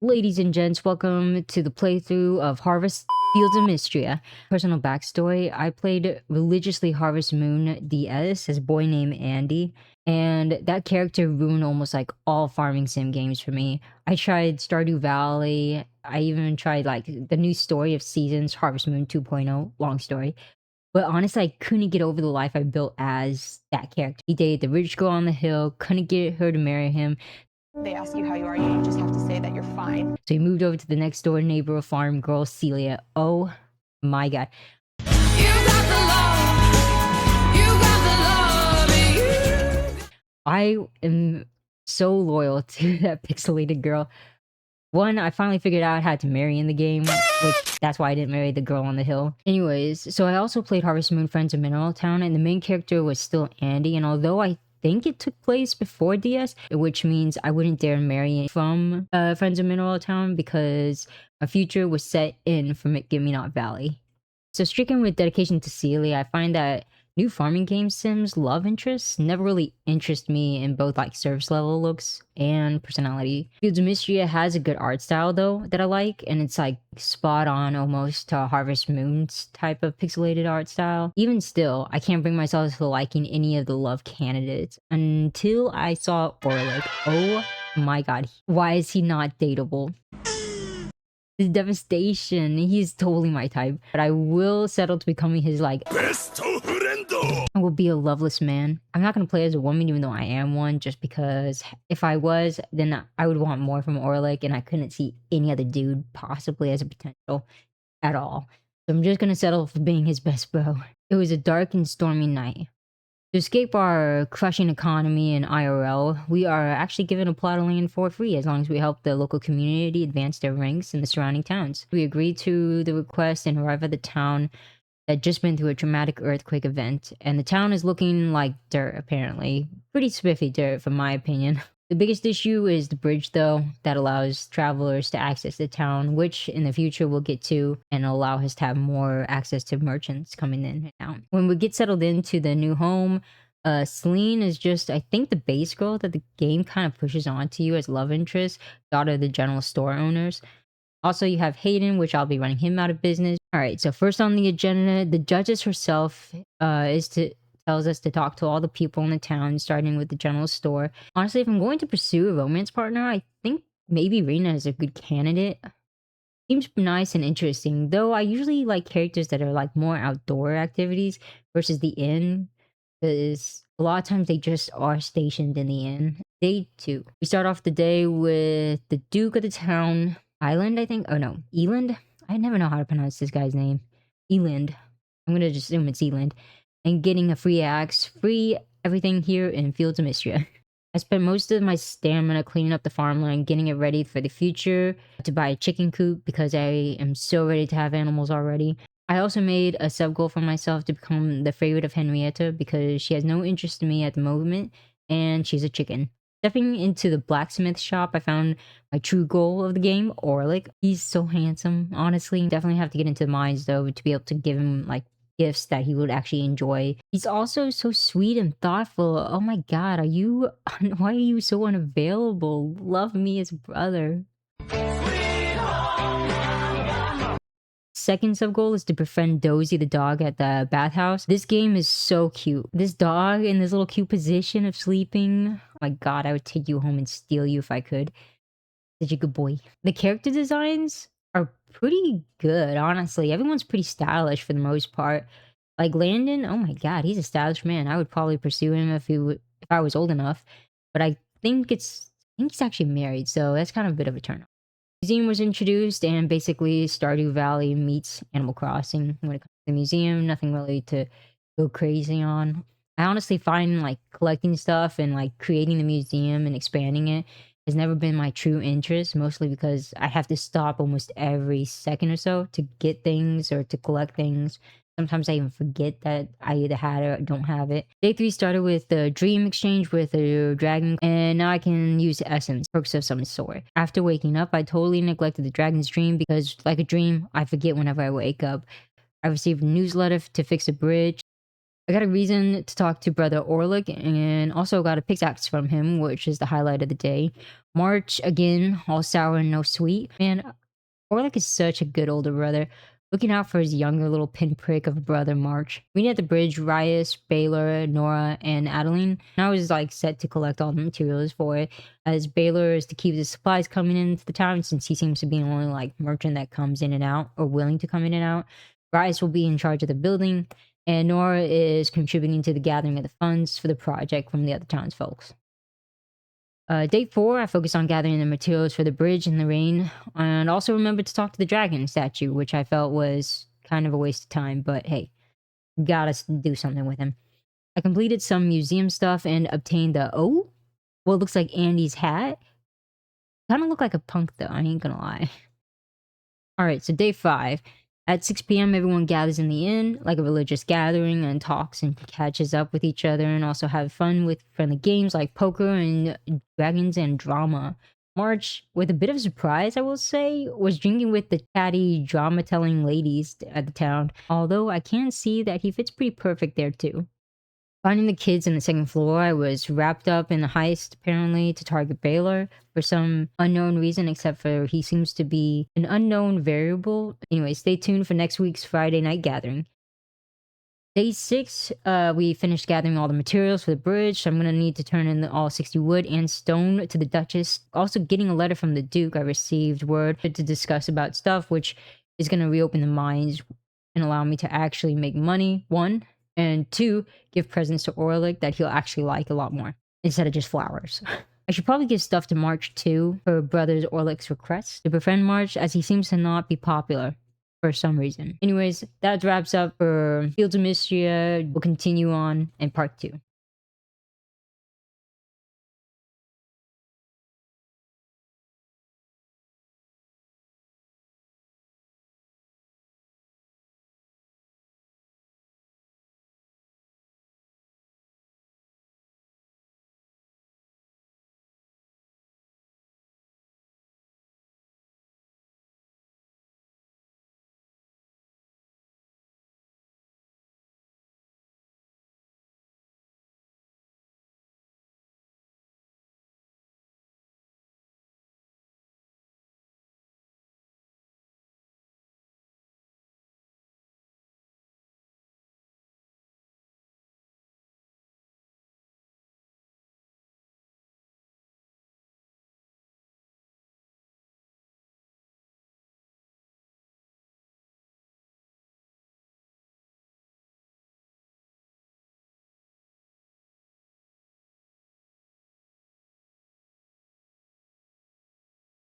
Ladies and gents, welcome to the playthrough of Harvest Fields of Mistria. Personal backstory, I played religiously Harvest Moon DS as a boy named Andy, and that character ruined almost like all farming sim games for me. I tried Stardew Valley, I even tried like the new story of Seasons, Harvest Moon 2.0, long story. But honestly, I couldn't get over the life I built as that character. He dated the rich girl on the hill, couldn't get her to marry him. They ask you how you are, you just have to say that you're fine. So he moved over to the next door neighbor farm girl, Celia. Oh my god. I am so loyal to that pixelated girl. One, I finally figured out how to marry in the game, which that's why I didn't marry the girl on the hill. Anyways, so I also played Harvest Moon Friends of Mineral Town, and the main character was still Andy, and although I think it took place before DS, which means I wouldn't dare marry from Friends of Mineral Town because my future was set in Forget Me Not Valley. So stricken with dedication to Celia, I find that new farming game sims love interests never really interest me in both like service level looks and personality. Fields of Mistria has a good art style though that I like, and it's like spot on almost to Harvest Moon's type of pixelated art style. Even still, I can't bring myself to liking any of the love candidates until I saw Orlick. Oh my god, why is he not dateable? His devastation, he's totally my type, but I will settle to becoming his like best friend. I will be a loveless man. I'm not gonna play as a woman even though I am one, just because if I was, then I would want more from Orlick, and I couldn't see any other dude possibly as a potential at all. So I'm just gonna settle for being his best bro. It was a dark and stormy night. To escape our crushing economy in IRL, we are actually given a plot of land for free as long as we help the local community advance their ranks in the surrounding towns. We agreed to the request and arrive at the town that had just been through a dramatic earthquake event, and the town is looking like dirt apparently. Pretty spiffy dirt from my opinion. The biggest issue is the bridge though, that allows travelers to access the town, which in the future we'll get to, and allow us to have more access to merchants coming in and out. When we get settled into the new home, Celine is just, I think, the base girl that the game kind of pushes onto you as love interest, daughter of the general store owners. Also, you have Hayden, which I'll be running him out of business. All right, so first on the agenda, the Duchess herself tells us to talk to all the people in the town, starting with the general store. Honestly, if I'm going to pursue a romance partner, I think maybe Rena is a good candidate. Seems nice and interesting, though I usually like characters that are like more outdoor activities versus the inn, because a lot of times they just are stationed in the inn. Day 2. We start off the day with the Duke of the town, Island, I think. Oh no, Eland? I never know how to pronounce this guy's name. Eland. I'm gonna just assume it's Eland. And getting a free axe, free everything here in Fields of Mistria. I spent most of my stamina cleaning up the farmland, getting it ready for the future, to buy a chicken coop because I am so ready to have animals already. I also made a sub goal for myself to become the favorite of Henrietta because she has no interest in me at the moment, and she's a chicken. Stepping into the blacksmith shop, I found my true goal of the game, Orlick. He's so handsome, honestly. Definitely have to get into the mines though to be able to give him like gifts that he would actually enjoy. He's also so sweet and thoughtful. Oh my god, why are you so unavailable? Love me as a brother. Second sub goal is to befriend Dozy the dog at the bathhouse. This game is so cute. This dog in this little cute position of sleeping. Oh my god, I would take you home and steal you if I could. Such a good boy. The character designs are pretty good, honestly. Everyone's pretty stylish for the most part. Like Landon, oh my god, he's a stylish man. I would probably pursue him if I was old enough. But I think he's actually married, so that's kind of a bit of a turn off. Museum was introduced, and basically Stardew Valley meets Animal Crossing when it comes to the museum. Nothing really to go crazy on. I honestly find like collecting stuff and like creating the museum and expanding it has never been my true interest, mostly because I have to stop almost every second or so to get things or to collect things. Sometimes I even forget that I either had it or don't have it. Day 3 started with the dream exchange with a dragon, and now I can use essence, perks of some sort. After waking up, I totally neglected the dragon's dream because, like a dream, I forget whenever I wake up. I received a newsletter to fix a bridge. I got a reason to talk to brother Orlik and also got a pickaxe from him, which is the highlight of the day. March, again, all sour and no sweet. Man, Orlik is such a good older brother, looking out for his younger little pinprick of a brother March. Meeting at the bridge, Rias, Baylor, Nora, and Adeline. And I was like set to collect all the materials for it, as Baylor is to keep the supplies coming into the town since he seems to be the only like merchant that comes in and out or willing to come in and out. Rias will be in charge of the building, and Nora is contributing to the gathering of the funds for the project from the other townsfolk. Day 4, I focused on gathering the materials for the bridge in the rain, and also remembered to talk to the dragon statue, which I felt was kind of a waste of time, but hey, gotta do something with him. I completed some museum stuff and obtained what looks like Andy's hat. Kind of look like a punk though, I ain't gonna lie. Alright, so day 5. At 6 p.m., everyone gathers in the inn, like a religious gathering, and talks and catches up with each other, and also have fun with friendly games like poker and dragons and drama. March, with a bit of surprise, I will say, was drinking with the chatty, drama-telling ladies at the town, although I can see that he fits pretty perfect there too. Finding the kids in the second floor, I was wrapped up in the heist, apparently, to target Baylor for some unknown reason, except for he seems to be an unknown variable. Anyway, stay tuned for next week's Friday night gathering. Day 6, we finished gathering all the materials for the bridge, so I'm going to need to turn in all 60 wood and stone to the Duchess. Also getting a letter from the Duke, I received word to discuss about stuff, which is going to reopen the mines and allow me to actually make money, 1. And 2, give presents to Orlik that he'll actually like a lot more, instead of just flowers. I should probably give stuff to March too, for brothers Orlik's request to befriend March, as he seems to not be popular for some reason. Anyways, that wraps up for Fields of Mistria. We'll continue on in part 2.